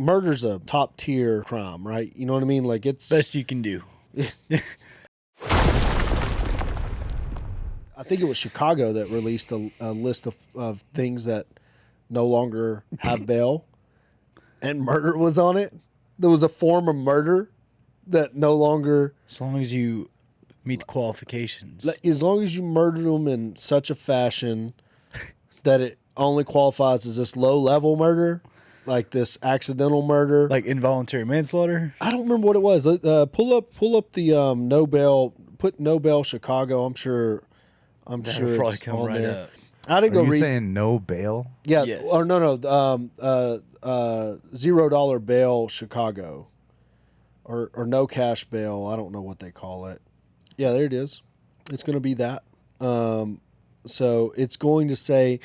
murder's a top tier crime, right? You know what I mean? Like it's best you can do. I think it was Chicago that released a list of things that no longer have bail, and murder was on it. There was a form of murder that no longer... As long as you meet the qualifications. As long as you murder them in such a fashion that it only qualifies as this low-level murder, like this accidental murder. Like involuntary manslaughter? I don't remember what it was. Pull up the NoBail, put NoBail Chicago. I'm sure it's on right there. Up. I didn't go read. Are you saying no bail? Yeah, yes. or no, $0 bail Chicago, or no cash bail. I don't know what they call it. Yeah, there it is. It's going to be that. So it's going to say,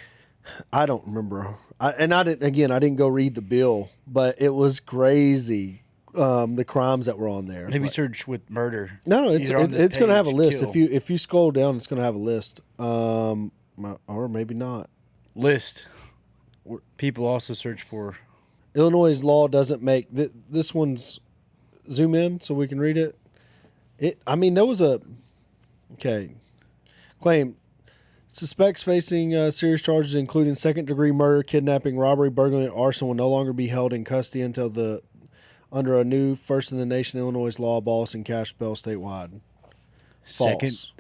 I don't remember. I didn't go read the bill, but it was crazy. The crimes that were on there. Maybe search with murder. No, it's going to have a list. Kill. If you scroll down, it's going to have a list. Or maybe not. List. People also search for. Illinois' law doesn't make this one's zoom in so we can read it. There was a claim. Suspects facing serious charges, including second-degree murder, kidnapping, robbery, burglary, and arson, will no longer be held in custody until under a new first-in-the-nation Illinois law abolishing cash bail statewide. False.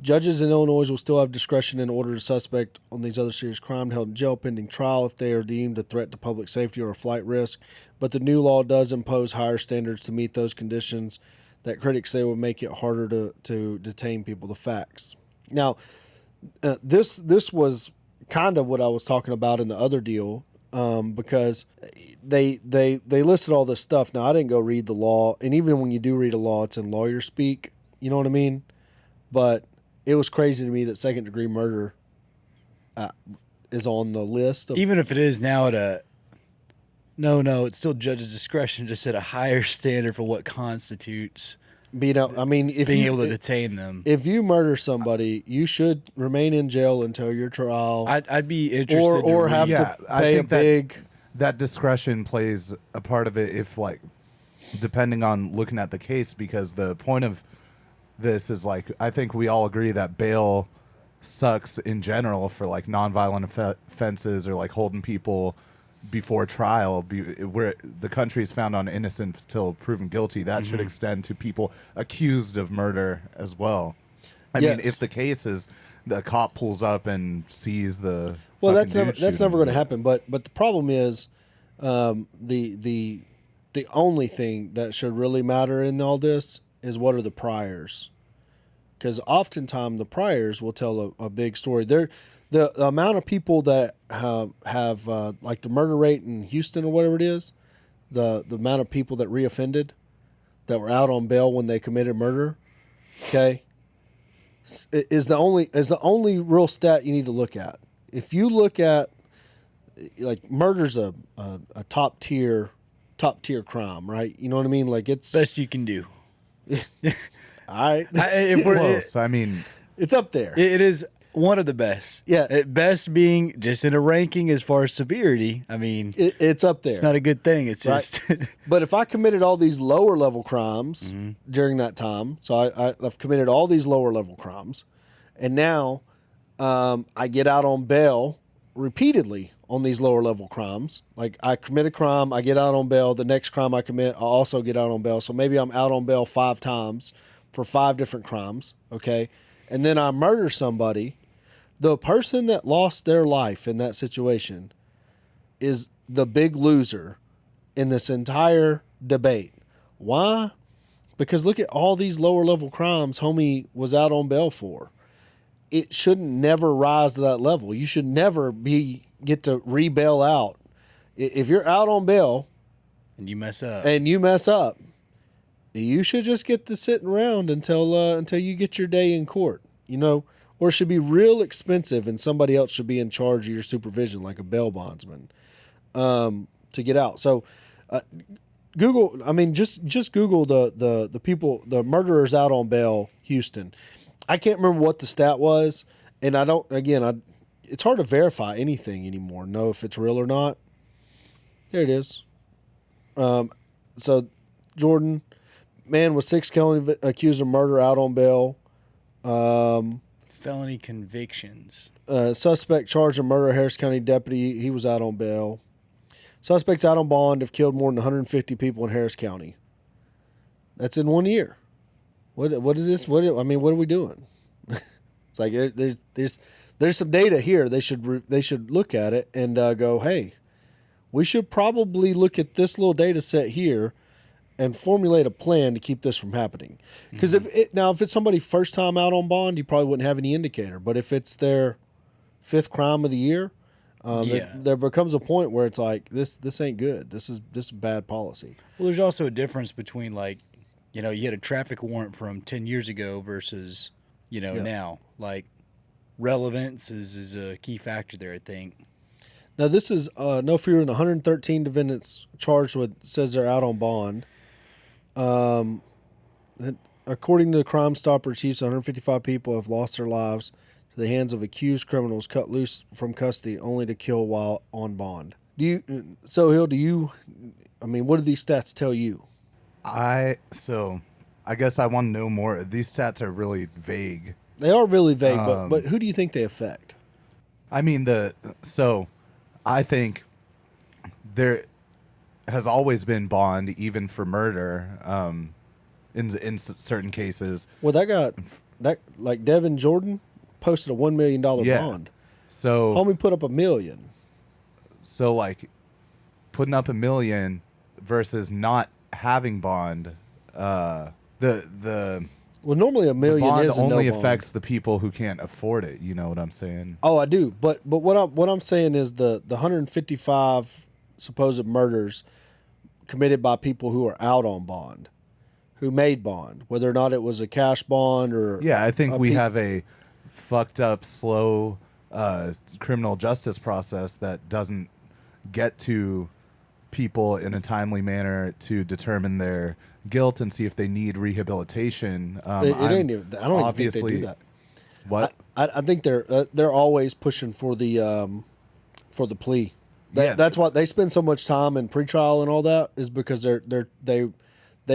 Judges in Illinois will still have discretion in order to suspect on these other serious crimes held in jail pending trial if they are deemed a threat to public safety or a flight risk. But the new law does impose higher standards to meet those conditions that critics say will make it harder to detain people. The facts. Now, this was kind of what I was talking about in the other deal, because they listed all this stuff. Now, I didn't go read the law, and even when you do read a law, it's in lawyer speak. You know what I mean? But it was crazy to me that second-degree murder is on the list. Even if it is now at a... No, it's still judge's discretion, just at a higher standard for what constitutes being able to detain them. If you murder somebody, you should remain in jail until your trial. I'd be interested or have to pay a big... That discretion plays a part of it if, like, depending on looking at the case, because the point of this is, like, I think we all agree that bail sucks in general for, like, nonviolent offenses or, like, holding people before trial, where the country is found on innocent until proven guilty. That should extend to people accused of murder as well. I mean, if the case is the cop pulls up and sees the that's never going to happen. But the problem is, the only thing that should really matter in all this is what are the priors, because oftentimes the priors will tell a big story. The amount of people that have like the murder rate in Houston or whatever it is, the amount of people that reoffended, that were out on bail when they committed murder, is the only real stat you need to look at. If you look at, like, murder's a top tier crime, right? You know what I mean? Like, it's best you can do. All right, close. I mean, it's up there. It is one of the best. Yeah. At best being just in a ranking as far as severity. I mean, it's up there. It's not a good thing. It's just. But if I committed all these lower level crimes during that time, so I've committed all these lower level crimes, and now I get out on bail repeatedly on these lower level crimes. Like, I commit a crime, I get out on bail. The next crime I commit, I also get out on bail. So maybe I'm out on bail 5 times for 5 different crimes. Okay. And then I murder somebody. The person that lost their life in that situation is the big loser in this entire debate. Why? Because look at all these lower level crimes homie was out on bail for. It shouldn't never rise to that level. You should never get to re-bail out. If you're out on bail and you mess up, you should just get to sitting around until you get your day in court, you know, or it should be real expensive and somebody else should be in charge of your supervision, like a bail bondsman, to get out. So Google, just Google the people, the murderers out on bail, Houston. I can't remember what the stat was, and it's hard to verify anything anymore, know if it's real or not. Here it is. So Jordan, man with 6 felony accused of murder out on bail. Felony convictions. Suspect charged of murder, Harris County deputy. He was out on bail. Suspects out on bond have killed more than 150 people in Harris County. That's in 1 year. What is this? What are we doing? It's like there's some data here. They should look at it and go, hey, we should probably look at this little data set here and formulate a plan to keep this from happening. Because if it's somebody first time out on bond, you probably wouldn't have any indicator. But if it's their 5th crime of the year, there becomes a point where it's like this ain't good. This is bad policy. Well, there's also a difference between like, you had a traffic warrant from 10 years ago versus now. Like relevance is a key factor there, I think. Now this is no fewer than 113 defendants charged with, says they're out on bond. According to the Crime Stoppers, 155 people have lost their lives to the hands of accused criminals cut loose from custody only to kill while on bond. What do these stats tell you? I guess I want to know more. These stats are really vague. They are really vague, but who do you think they affect? I mean, I think there has always been bond, even for murder, in certain cases. Well, like Devin Jordan posted a $1 million bond. So homie put up $1 million. So like putting up $1 million versus not having bond, well, normally $1 million bond is only no affects bond. the people who can't afford it. You know what I'm saying? Oh, I do. But what I'm saying is the 155 supposed murders committed by people who are out on bond, who made bond, whether or not it was a cash bond or I think we have a fucked up, slow criminal justice process that doesn't get to people in a timely manner to determine their guilt and see if they need rehabilitation. I don't even think they do that. What? I think they're always pushing for the plea. That's why they spend so much time in pretrial and all that, is because they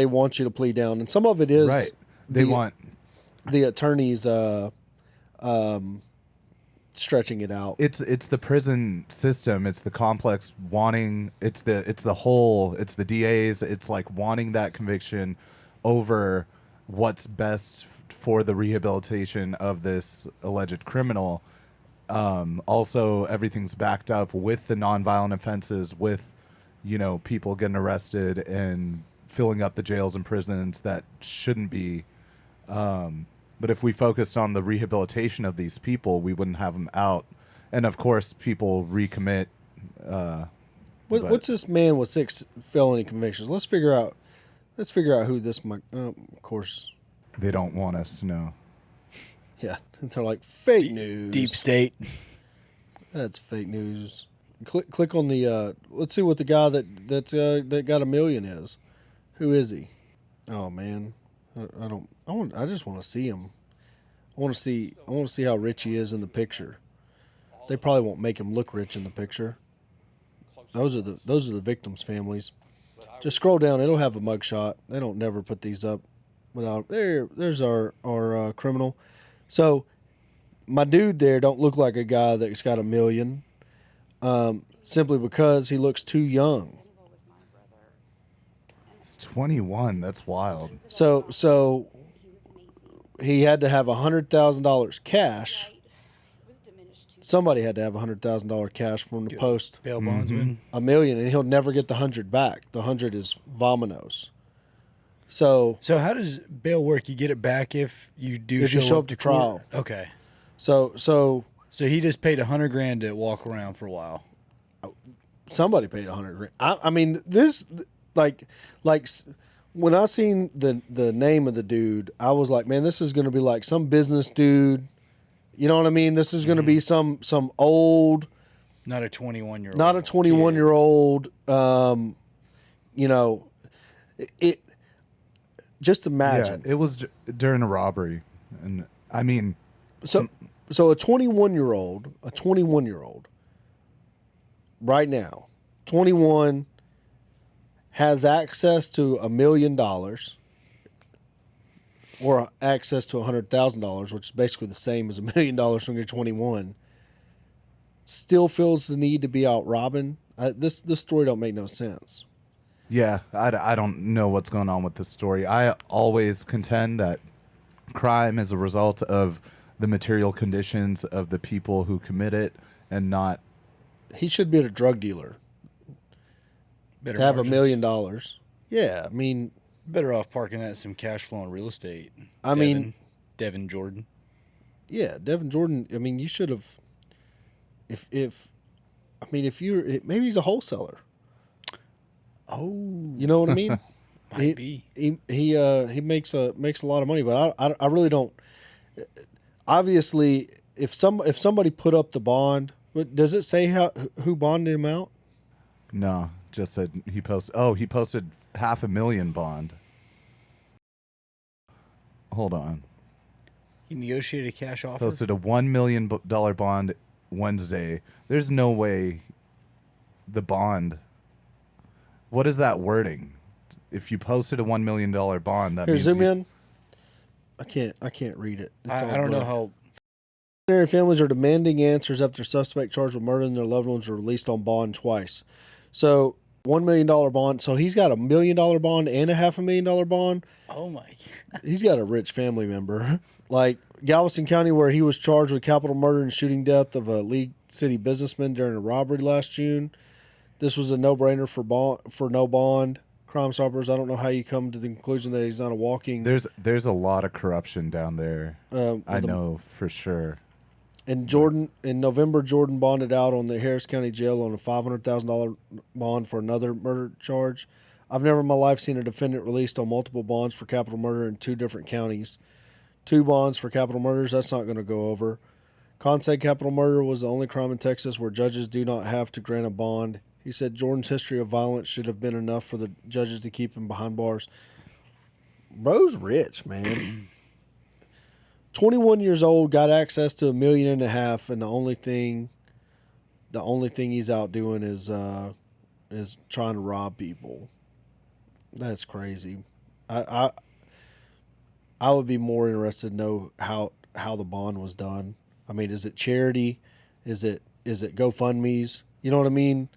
want you to plead down, and some of it is right. They want the attorneys stretching it out. It's the prison system. It's the complex wanting. It's the DAs. It's like wanting that conviction over what's best for the rehabilitation of this alleged criminal. Also, everything's backed up with the nonviolent offenses, with people getting arrested and filling up the jails and prisons that shouldn't be. But if we focused on the rehabilitation of these people, we wouldn't have them out. And of course, people recommit. What's this man with 6 felony convictions? Let's figure out who this might. Of course, they don't want us to know. Yeah, they're like fake news. Deep state. That's fake news. Click on the. Let's see what the guy that got $1 million is. Who is he? Oh man. I just want to see him. I want to see how rich he is in the picture. They probably won't make him look rich in the picture. Those are the victims' families. Just scroll down. It'll have a mugshot. They don't never put these up without. There's our criminal. So my dude there don't look like a guy that's got $1 million, simply because he looks too young. It's 21. That's wild. So he had to have $100,000 cash. Somebody had to have $100,000 cash from the post. Bail bondsman. $1 million, and he'll never get the 100 back. The 100 is vominos. So how does bail work? You get it back if you show up to trial. Okay. So he just paid $100,000 to walk around for a while. Somebody paid $100,000. I mean, this like when I seen the name of the dude, I was like, man, this is going to be like some business dude. You know what I mean? This is going to be some old, not a 21-year-old. Not a 21-year-old. It. Just imagine. Yeah, it was during a robbery, and I mean, so a 21-year-old, right now, 21 has access to $1 million or access to $100,000, which is basically the same as $1 million when you're 21, still feels the need to be out robbing. This story don't make no sense. Yeah, I don't know what's going on with this story. I always contend that crime is a result of the material conditions of the people who commit it and not... He should be a drug dealer. Better to have $1 margins. million. Yeah, I mean... Better off parking that in some cash flow in real estate. I mean... Devin Jordan. Yeah, Devin Jordan, I mean, you should have... If you're... Maybe he's a wholesaler. Oh. You know what I mean? Might be. He makes a lot of money, but I really don't. Obviously, if somebody put up the bond, does it say who bonded him out? No, just said he posted. Oh, he posted $500,000 bond. Hold on. He negotiated a cash offer. Posted a $1 million bond Wednesday. There's no way the bond. What is that wording? If you posted a $1 million bond, that Here, means zoom in. I can't read it. It's all I don't know blurred. how. Ordinary families are demanding answers after suspect charged with murder and their loved ones were released on bond twice. So $1 million bond. So he's got $1 million bond and a $500,000 bond. Oh my. He's got a rich family member. Like Galveston County, where he was charged with capital murder and shooting death of a League City businessman during a robbery last June. This was a no-brainer for no bond. Crime Stoppers, I don't know how you come to the conclusion that he's not a walking... There's a lot of corruption down there. I know for sure. And in November, Jordan bonded out on the Harris County Jail on a $500,000 bond for another murder charge. I've never in my life seen a defendant released on multiple bonds for capital murder in 2 different counties. 2 bonds for capital murders, that's not going to go over. Con said capital murder was the only crime in Texas where judges do not have to grant a bond. He said Jordan's history of violence should have been enough for the judges to keep him behind bars. Bro's rich, man. 21 years old, got access to $1.5 million, and the only thing he's out doing is trying to rob people. That's crazy. I would be more interested to know how the bond was done. I mean, is it charity? Is it GoFundMe's? You know what I mean?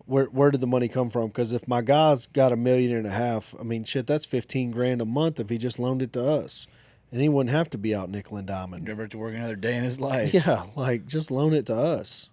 Where did the money come from? Because if my guy's got $1.5 million, I mean, shit, that's $15,000 a month if he just loaned it to us, and he wouldn't have to be out nickel and diming. Never have to work another day in his life. Yeah, like just loan it to us.